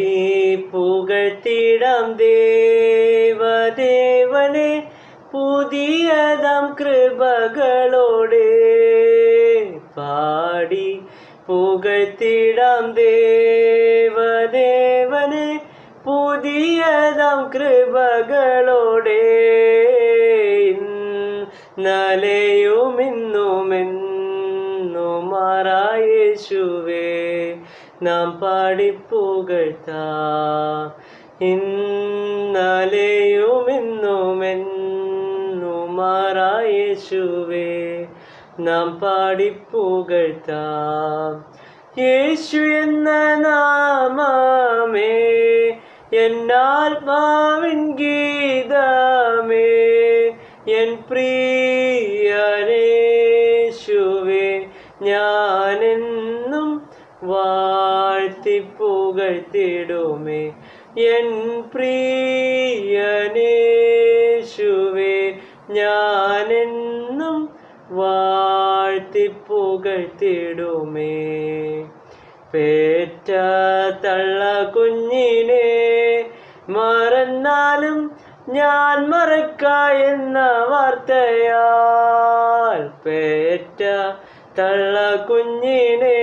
പാടി പുകഴ്ത്തിടാം ദേവദേവനെ പുതിയതാം കൃപകളോടെ. പാടി പുകഴ്ത്തിടാം ദേവദേവനെ പുതിയതാം കൃപകളോടെ. ഇന്നലെയും ഇന്നുമെന്നുമാറായ യേശുവേ നാം പാടിപ്പുകഴ്ത്താം. ഇന്നലെയും ഇന്നുമെന്നുമാറായ യേശുവേ നാം പാടിപ്പുകഴ്ത്താം. യേശു എന്ന നാമമേ എന്നാത്മാവിൻ ഗീതമേ, എൻ പ്രിയനേശുവേ ഞാനെന്നും വാഴ്ത്തിപ്പുകഴ്ത്തിടുമേ. എൻ പ്രിയനേശുവേ ഞാനെന്നും വാഴ്ത്തിപ്പുകഴ്ത്തിടുമേ. പേറ്റ തള്ള കുഞ്ഞിനെ മറന്നാലും ഞാൻ മറക്ക എന്ന വാർത്തയാൽ. പേറ്റ തള്ള കുഞ്ഞിനെ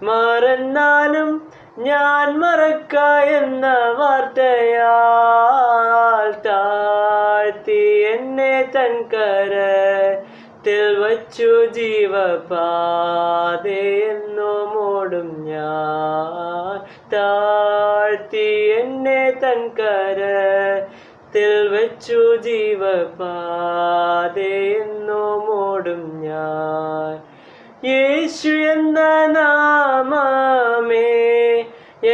മറന്നാലും ഞാൻ മറക്ക എന്ന വാർത്തയാൽ. താഴ്ത്തി എന്നെ തൻ കരത്തിൽ വച്ചു ജീവപാതയെന്നും ഓടും ഞാൻ. താഴ്ത്തി എന്നെ തൻ കരത്തിൽ വച്ചു ജീവപാതയെന്നും ഓടും ഞാൻ. യേശു എന്ന നാമമേ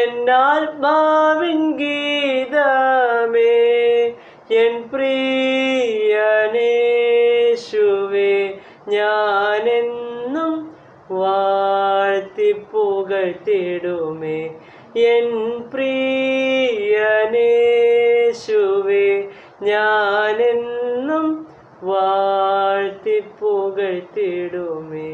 എന്നാത്മാവിൻ ഗീതമേ, എൻ പ്രിയനേശുവേ ഞാനെന്നും വാഴ്ത്തിപ്പുകഴ്ത്തിടുമേ. എൻ പ്രിയനേശുവേ ഞാനെന്നും വാഴ്ത്തിപ്പുകഴ്ത്തിടുമേ.